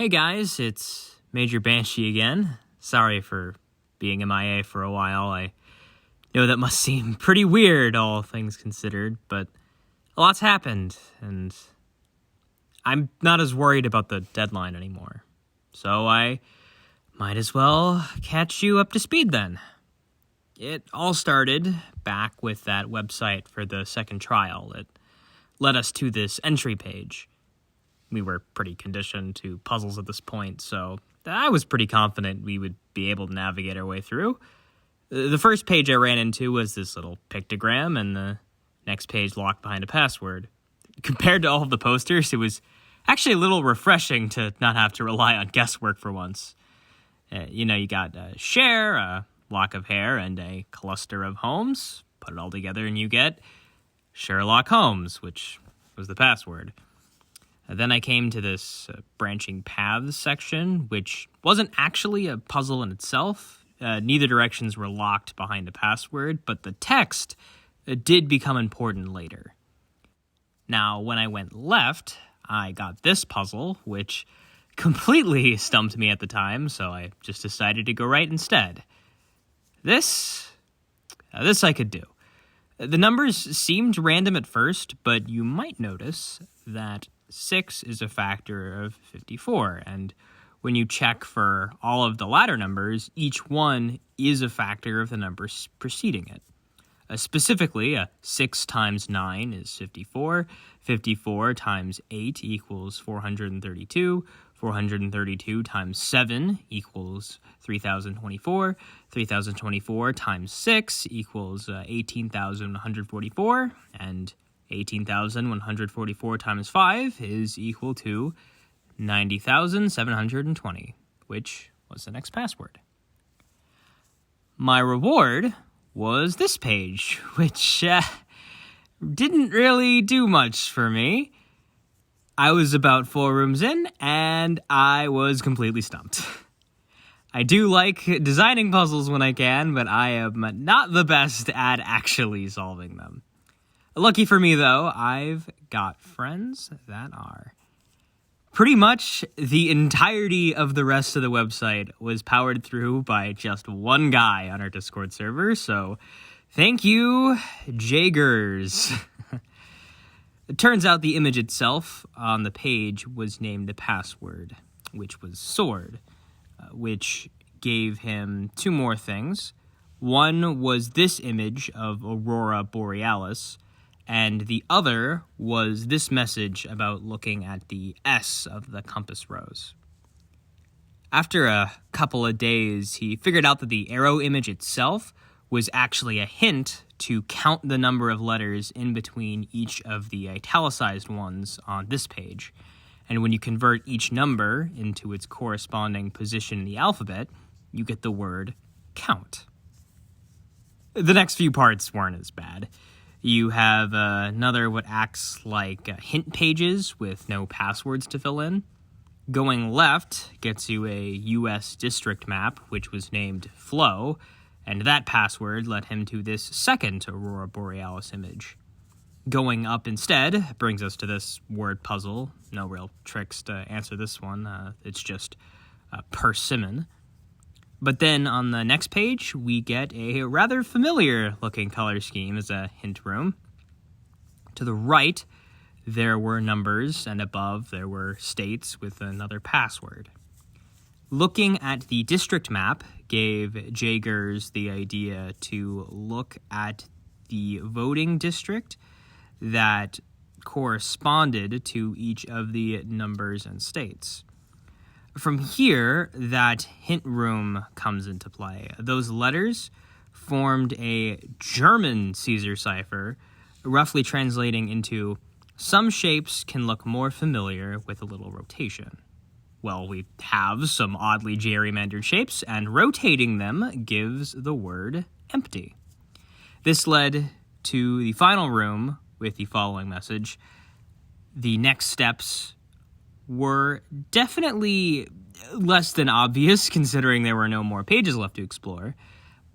Hey guys, it's Major Banshee again. Sorry for being MIA for a while. I know that must seem pretty weird, all things considered, but a lot's happened, and I'm not as worried about the deadline anymore. So I might as well catch you up to speed then. It all started back with that website for the second trial. It led us to this entry page. We were pretty conditioned to puzzles at this point, so I was pretty confident we would be able to navigate our way through. The first page I ran into was this little pictogram, and the next page locked behind a password. Compared to all of the posters, it was actually a little refreshing to not have to rely on guesswork for once. You got a share, a lock of hair, and a cluster of homes. Put it all together and you get Sherlock Holmes, which was the password. Then I came to this branching paths section, which wasn't actually a puzzle in itself. Neither directions were locked behind a password, but the text did become important later. Now, when I went left, I got this puzzle, which completely stumped me at the time, so I just decided to go right instead. This I could do. The numbers seemed random at first, but you might notice that 6 is a factor of 54, and when you check for all of the latter numbers, each one is a factor of the numbers preceding it. Specifically, 6 times 9 is 54, 54 times 8 equals 432, 432 times 7 equals 3024, 3024 times 6 equals 18,144, and 18,144 times 5 is equal to 90,720, which was the next password. My reward was this page, which didn't really do much for me. I was about 4 rooms in, and I was completely stumped. I do like designing puzzles when I can, but I am not the best at actually solving them. Lucky for me, though, I've got friends that are. Pretty much the entirety of the rest of the website was powered through by just one guy on our Discord server, so thank you, Jagers. It turns out the image itself on the page was named a password, which was sword, which gave him 2 more things. One was this image of Aurora Borealis, and the other was this message about looking at the S of the compass rose. After a couple of days, he figured out that the arrow image itself was actually a hint to count the number of letters in between each of the italicized ones on this page. And when you convert each number into its corresponding position in the alphabet, you get the word count. The next few parts weren't as bad. You have another what acts like hint pages with no passwords to fill in. Going left gets you a U.S. district map, which was named Flo, and that password led him to this second Aurora Borealis image. Going up instead brings us to this word puzzle. No real tricks to answer this one. It's just persimmon. But then on the next page, we get a rather familiar-looking color scheme as a hint room. To the right, there were numbers, and above there were states with another password. Looking at the district map gave Jagers the idea to look at the voting district that corresponded to each of the numbers and states. From here, that hint room comes into play. Those letters formed a German Caesar cipher, roughly translating into some shapes can look more familiar with a little rotation. Well, we have some oddly gerrymandered shapes, and rotating them gives the word empty. This led to the final room with the following message. The next steps were definitely less than obvious, considering there were no more pages left to explore.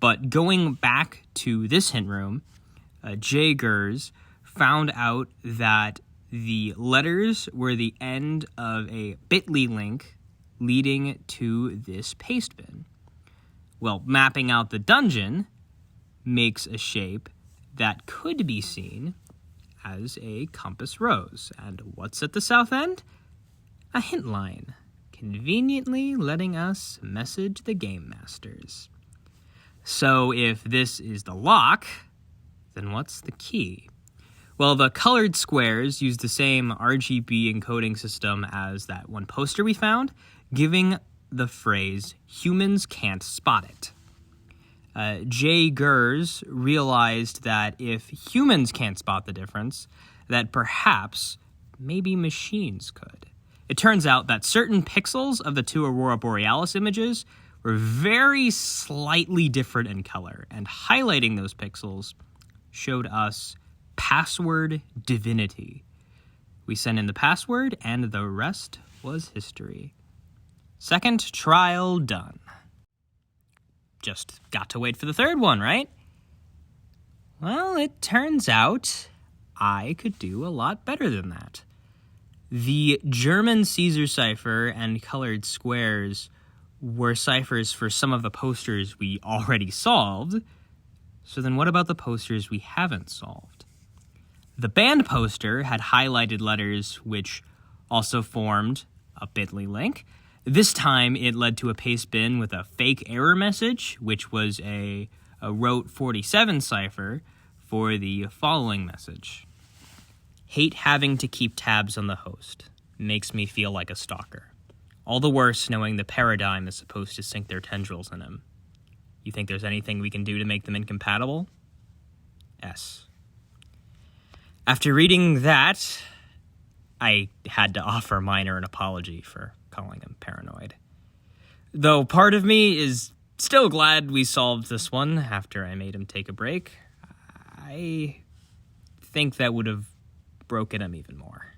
But going back to this hint room, Jagers found out that the letters were the end of a bit.ly link leading to this paste bin? Well, mapping out the dungeon makes a shape that could be seen as a compass rose. And what's at the south end? A hint line, conveniently letting us message the game masters. So if this is the lock, then what's the key? Well, the colored squares use the same RGB encoding system as that one poster we found, giving the phrase, "humans can't spot it." Jay Gers realized that if humans can't spot the difference, that perhaps maybe machines could. It turns out that certain pixels of the two Aurora Borealis images were very slightly different in color, and highlighting those pixels showed us password divinity. We sent in the password, and the rest was history. Second trial done. Just got to wait for the third one, right? Well, it turns out I could do a lot better than that. The German Caesar cipher and colored squares were ciphers for some of the posters we already solved. So then what about the posters we haven't solved? The band poster had highlighted letters which also formed a bit.ly link. This time it led to a paste bin with a fake error message, which was a Rote 47 cipher for the following message. Hate having to keep tabs on the host. Makes me feel like a stalker. All the worse knowing the paradigm is supposed to sink their tendrils in him. You think there's anything we can do to make them incompatible? S. After reading that, I had to offer Miner an apology for calling him paranoid. Though part of me is still glad we solved this one after I made him take a break. I think that would have broken him even more.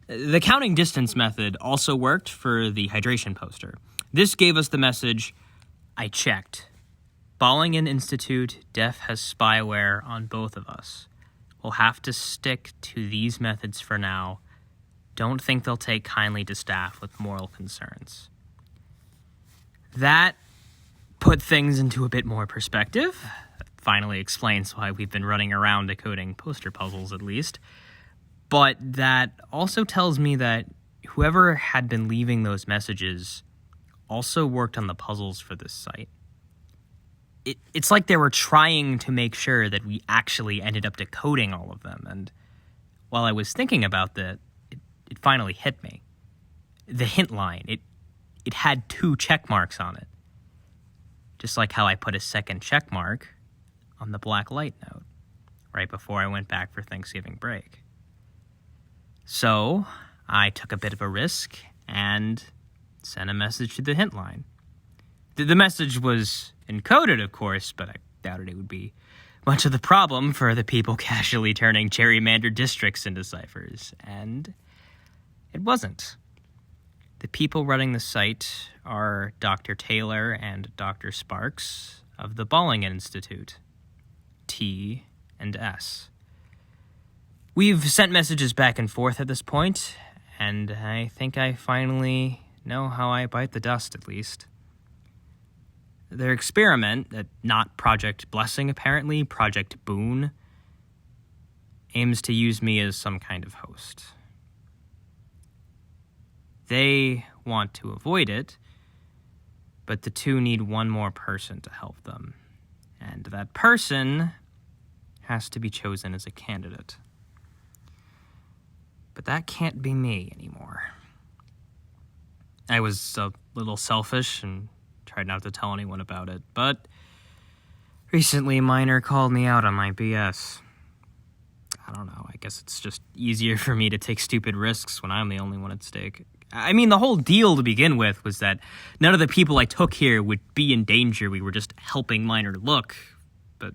The counting distance method also worked for the hydration poster. This gave us the message, I checked. Ballingen Institute Def has spyware on both of us. We'll have to stick to these methods for now. Don't think they'll take kindly to staff with moral concerns. That put things into a bit more perspective. That finally explains why we've been running around decoding poster puzzles, at least. But that also tells me that whoever had been leaving those messages also worked on the puzzles for this site. It's like they were trying to make sure that we actually ended up decoding all of them. And while I was thinking about that, it finally hit me. The hint line, it had 2 check marks on it. Just like how I put a second check mark on the black light note right before I went back for Thanksgiving break. So I took a bit of a risk and sent a message to the hint line. The message was encoded, of course, but I doubted it would be much of the problem for the people casually turning gerrymandered districts into ciphers. And it wasn't. The people running the site are Dr. Taylor and Dr. Sparks of the Ballingen Institute, T and S. We've sent messages back and forth at this point, and I think I finally know how I bite the dust, at least. Their experiment, not Project Blessing apparently, Project Boon, aims to use me as some kind of host. They want to avoid it, but the two need one more person to help them. And that person has to be chosen as a candidate. But that can't be me anymore. I was a little selfish and tried not to tell anyone about it, but recently Miner called me out on my BS. I don't know, I guess it's just easier for me to take stupid risks when I'm the only one at stake. I mean, the whole deal to begin with was that none of the people I took here would be in danger. We were just helping Miner look. But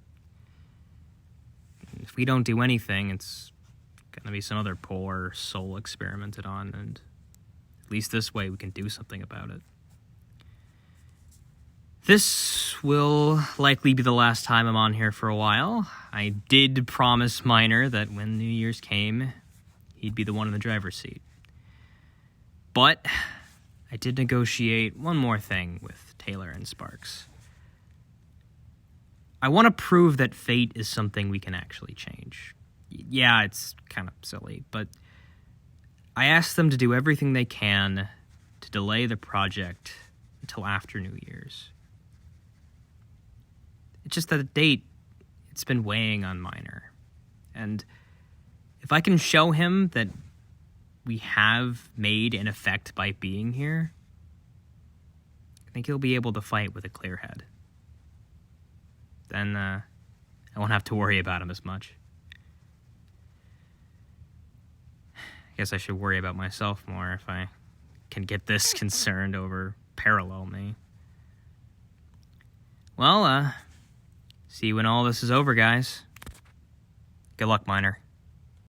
if we don't do anything, it's gonna be some other poor soul experimented on, and at least this way we can do something about it. This will likely be the last time I'm on here for a while. I did promise Miner that when New Year's came, he'd be the one in the driver's seat. But I did negotiate one more thing with Taylor and Sparks. I want to prove that fate is something we can actually change. Yeah, it's kind of silly, but I asked them to do everything they can to delay the project until after New Year's. It's just that the date, it's been weighing on Miner. And if I can show him that we have made an effect by being here, I think he'll be able to fight with a clear head. Then I won't have to worry about him as much. I guess I should worry about myself more if I can get this concerned over parallel me. Well, see you when all this is over, guys. Good luck, Miner.